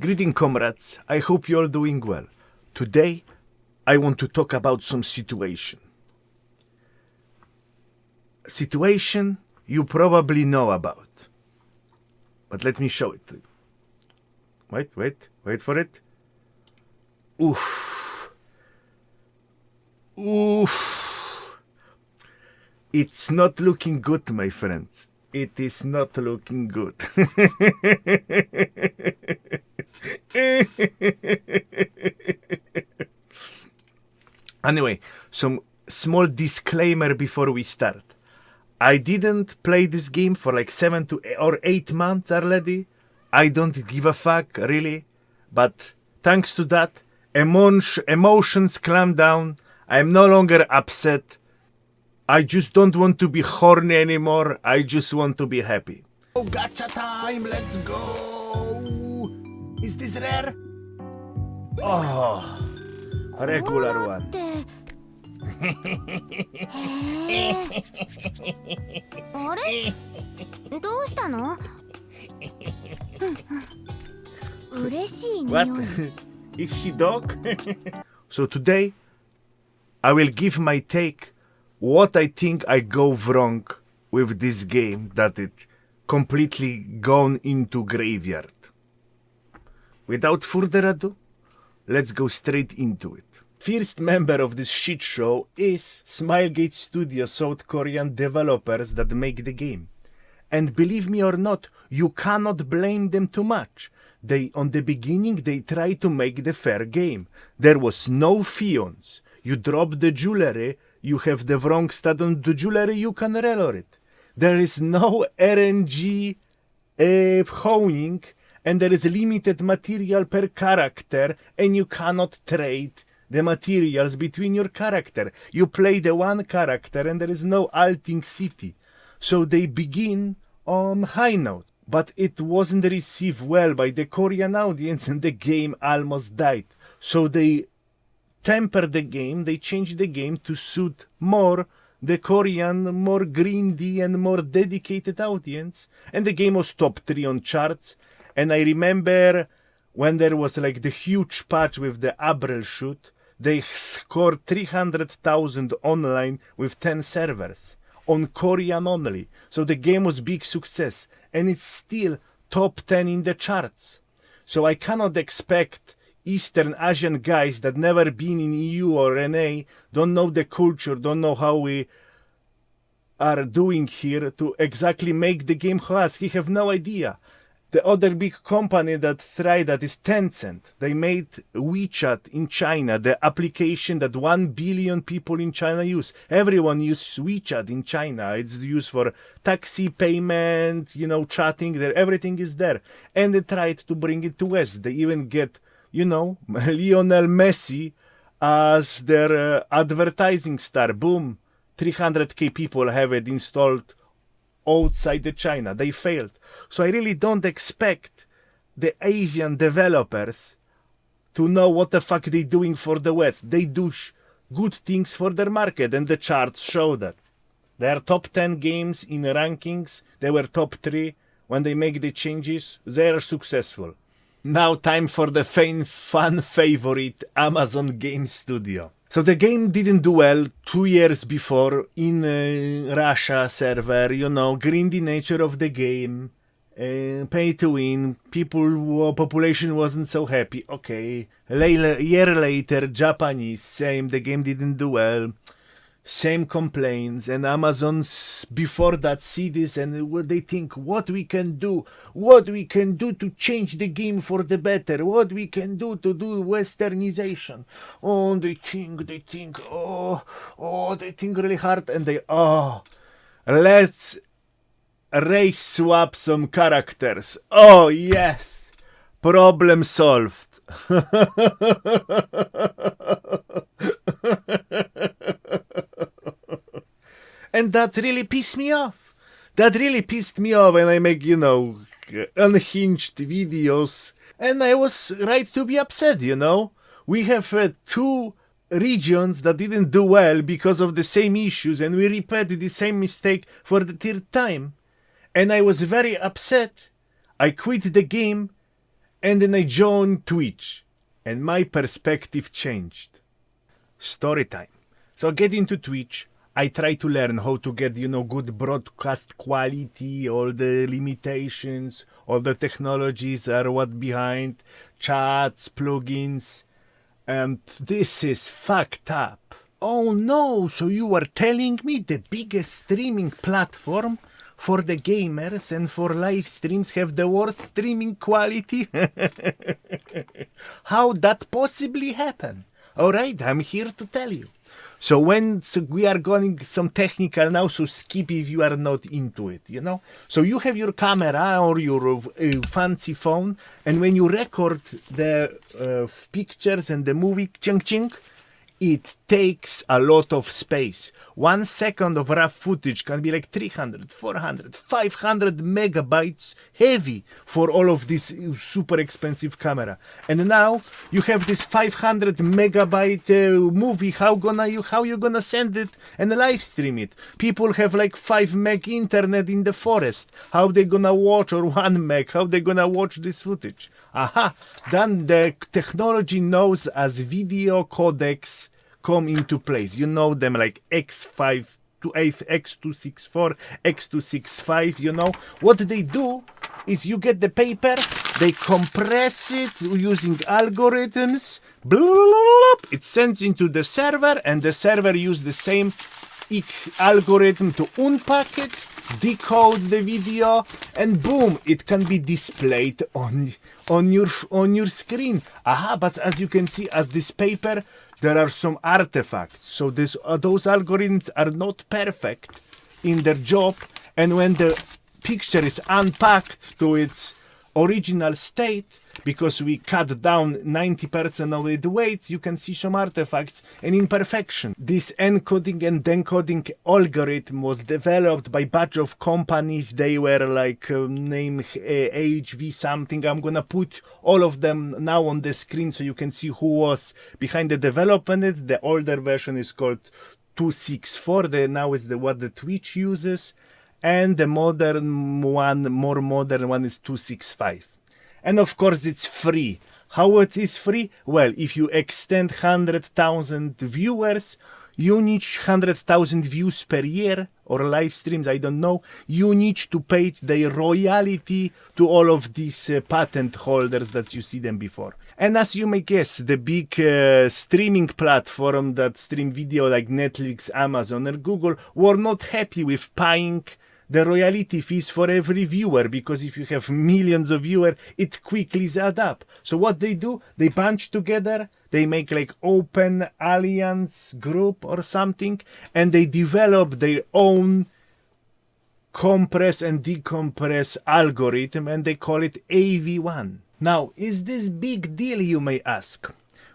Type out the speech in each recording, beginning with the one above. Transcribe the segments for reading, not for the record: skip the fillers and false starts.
Greeting, comrades. I hope you're all doing well. Today, I want to talk about some situation. Situation you probably know about. But let me show it to you. Wait for it. Oof. It's not looking good, my friends. It is not looking good. Anyway, some small disclaimer before we start. I didn't play this game for like 7 or 8 months already. I don't give a fuck, really. But thanks to that, emotions calm down. I'm no longer upset. I just don't want to be horny anymore. I just want to be happy. Oh, gacha time! Let's go! Is this rare? Oh, regular one. あれどうしたの嬉しい匂い What? Is she dog? So today, I will give my take what I think I go wrong with this game that it completely gone into graveyard. Without further ado, let's go straight into it. First member of this shit show is Smilegate Studio, South Korean developers that make the game. And believe me or not, you cannot blame them too much. On the beginning, they tried to make the fair game. There was no fions. You drop the jewelry, you have the wrong stat on the jewelry, you can reload it. There is no RNG honing, and there is limited material per character, and you cannot trade the materials between your character. You play the one character and there is no alting city. So they begin on high note. But it wasn't received well by the Korean audience and the game almost died. So they tempered the game, they changed the game to suit more the Korean, more grindy and more dedicated audience. And the game was top 3 on charts. And I remember when there was like the huge patch with the April shoot, they scored 300,000 online with 10 servers on Korean only. So the game was big success and it's still top 10 in the charts. So I cannot expect Eastern Asian guys that never been in EU or NA, don't know the culture, don't know how we are doing here to exactly make the game for us. He have no idea. The other big company that tried that is Tencent. They made WeChat in China, the application that 1 billion people in China use. Everyone uses WeChat in China. It's used for taxi payment, chatting there. Everything is there. And they tried to bring it to West. They even get, Lionel Messi as their advertising star. Boom. 300k people have it installed outside the China. They failed. So I really don't expect the Asian developers to know what the fuck they're doing for the West. They do good things for their market and the charts show that. They are top 10 games in rankings. They were top 3. When they make the changes, they are successful. Now time for the fan favorite Amazon Game Studio. So the game didn't do well 2 years before in Russia server, grindy nature of the game, pay to win, population wasn't so happy, okay. Year later, Japanese, same, the game didn't do well, same complaints, and Amazon's before that see this and what they think, what we can do to change the game for the better, what we can do to do westernization. Oh, they think, they think really hard, and let's race swap some characters. Oh yes, problem solved. And that really pissed me off. That really pissed me off when I make, unhinged videos. And I was right to be upset, We have 2 regions that didn't do well because of the same issues, and we repeated the same mistake for the 3rd time. And I was very upset. I quit the game, And then I joined Twitch, and my perspective changed. Story time. So I get into Twitch. I try to learn how to get, good broadcast quality, all the limitations, all the technologies are what behind, chats, plugins, and this is fucked up. Oh no, so you are telling me the biggest streaming platform for the gamers and for live streams have the worst streaming quality? How that possibly happen? Alright, I'm here to tell you. So we are going some technical now, so skip if you are not into it, So you have your camera or your fancy phone, and when you record the pictures and the movie, ching, it takes a lot of space. 1 second of raw footage can be like 300, 400, 500 megabytes heavy for all of this super expensive camera. And now you have this 500 megabyte movie. How you gonna send it and live stream it? People have like 5 meg internet in the forest. How they gonna watch, or 1 meg? How they gonna watch this footage? Aha! Then the technology knows as video codecs come into place. You know them like X5 to X264, X265, What they do is you get the paper, they compress it using algorithms, it sends into the server, and the server uses the same algorithm to unpack it, decode the video, and boom, it can be displayed on your screen. Aha, but as you can see, as this paper, there are some artifacts. So those algorithms are not perfect in their job, and when the picture is unpacked to its original state, because we cut down 90% of its weights, you can see some artifacts and imperfection. This encoding and decoding algorithm was developed by a bunch of companies. They were like name HV something. I'm gonna put all of them now on the screen so you can see who was behind the development. The older version is called 264. Now is what the Twitch uses, and the more modern one is 265. And of course it's free. How it is free? Well, if you extend 100,000 viewers, you need 100,000 views per year, or live streams, I don't know. You need to pay the royalty to all of these patent holders that you see them before. And as you may guess, the big streaming platform that stream video like Netflix, Amazon, or Google were not happy with paying the royalty fees for every viewer, because if you have millions of viewers, it quickly adds up. So what they do, they bunch together, they make like open alliance group or something, and they develop their own compress and decompress algorithm, and they call it AV1. Now, is this big deal, you may ask?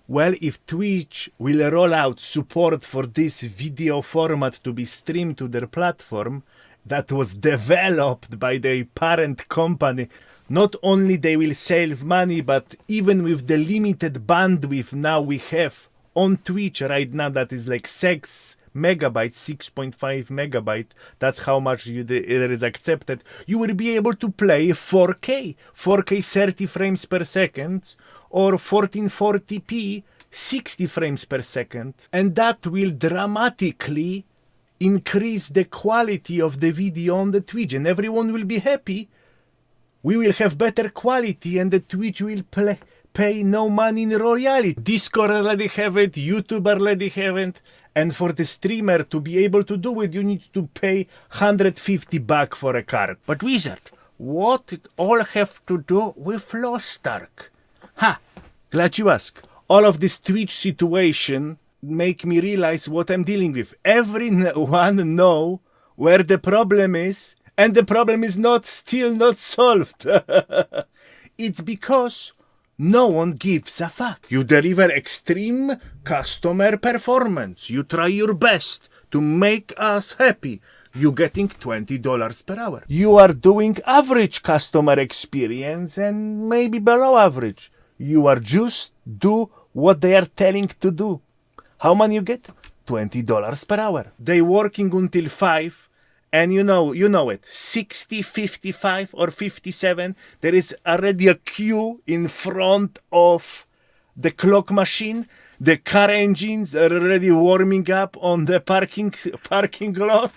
Well, if Twitch will roll out support for this video format to be streamed to their platform, that was developed by their parent company, not only they will save money, but even with the limited bandwidth now we have on Twitch right now, that is like 6 megabytes, 6.5 megabyte, that's how much it is accepted, you will be able to play 4K 30 frames per second, or 1440p 60 frames per second, and that will dramatically increase the quality of the video on the Twitch, and everyone will be happy. We will have better quality, and the Twitch will pay no money in royalty. Discord already have it, YouTube already have it, and for the streamer to be able to do it, you need to pay $150 for a card. But Wizard, what it all have to do with Lost Ark? Glad you ask. All of this Twitch situation make me realize what I'm dealing with. Everyone know where the problem is, and the problem is still not solved. It's because no one gives a fuck. You deliver extreme customer performance. You try your best to make us happy. You getting $20 per hour. You are doing average customer experience and maybe below average. You are just do what they are telling to do. How many you get? $20 per hour. They working until 5, And you know it, 60, 55 or 57, there is already a queue in front of the clock machine. The car engines are already warming up on the parking lot.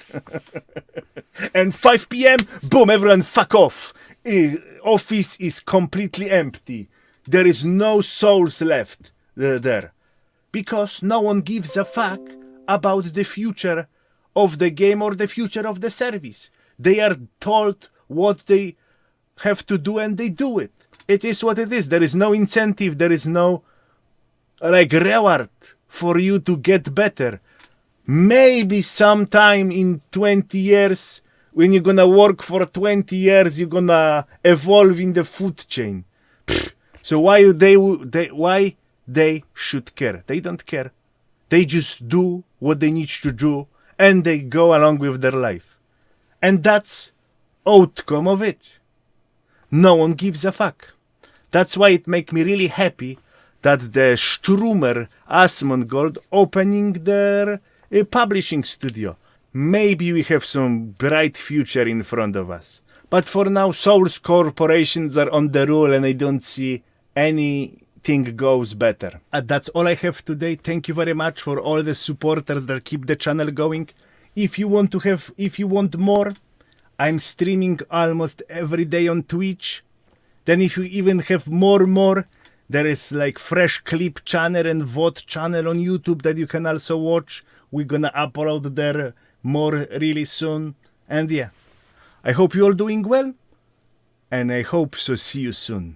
And 5 p.m., boom, everyone fuck off. Office is completely empty. There is no souls left there. Because no one gives a fuck about the future of the game or the future of the service. They are told what they have to do and they do it. It is what it is. There is no incentive. There is no reward for you to get better. Maybe sometime in 20 years, when you're gonna work for 20 years, you're gonna evolve in the food chain. So why they should care? They don't care. They just do what they need to do and they go along with their life. And that's outcome of it. No one gives a fuck. That's why it makes me really happy that the Strummer Asmongold opening their publishing studio. Maybe we have some bright future in front of us. But for now, Souls corporations are on the rule and I don't see anything goes better. That's all I have today. Thank you very much for all the supporters that keep the channel going. If you want more, I'm streaming almost every day on Twitch. Then if you even have more, there is like fresh clip channel and VOD channel on YouTube that you can also watch. We're gonna upload there more really soon. And yeah, I hope you all doing well. And I hope so see you soon.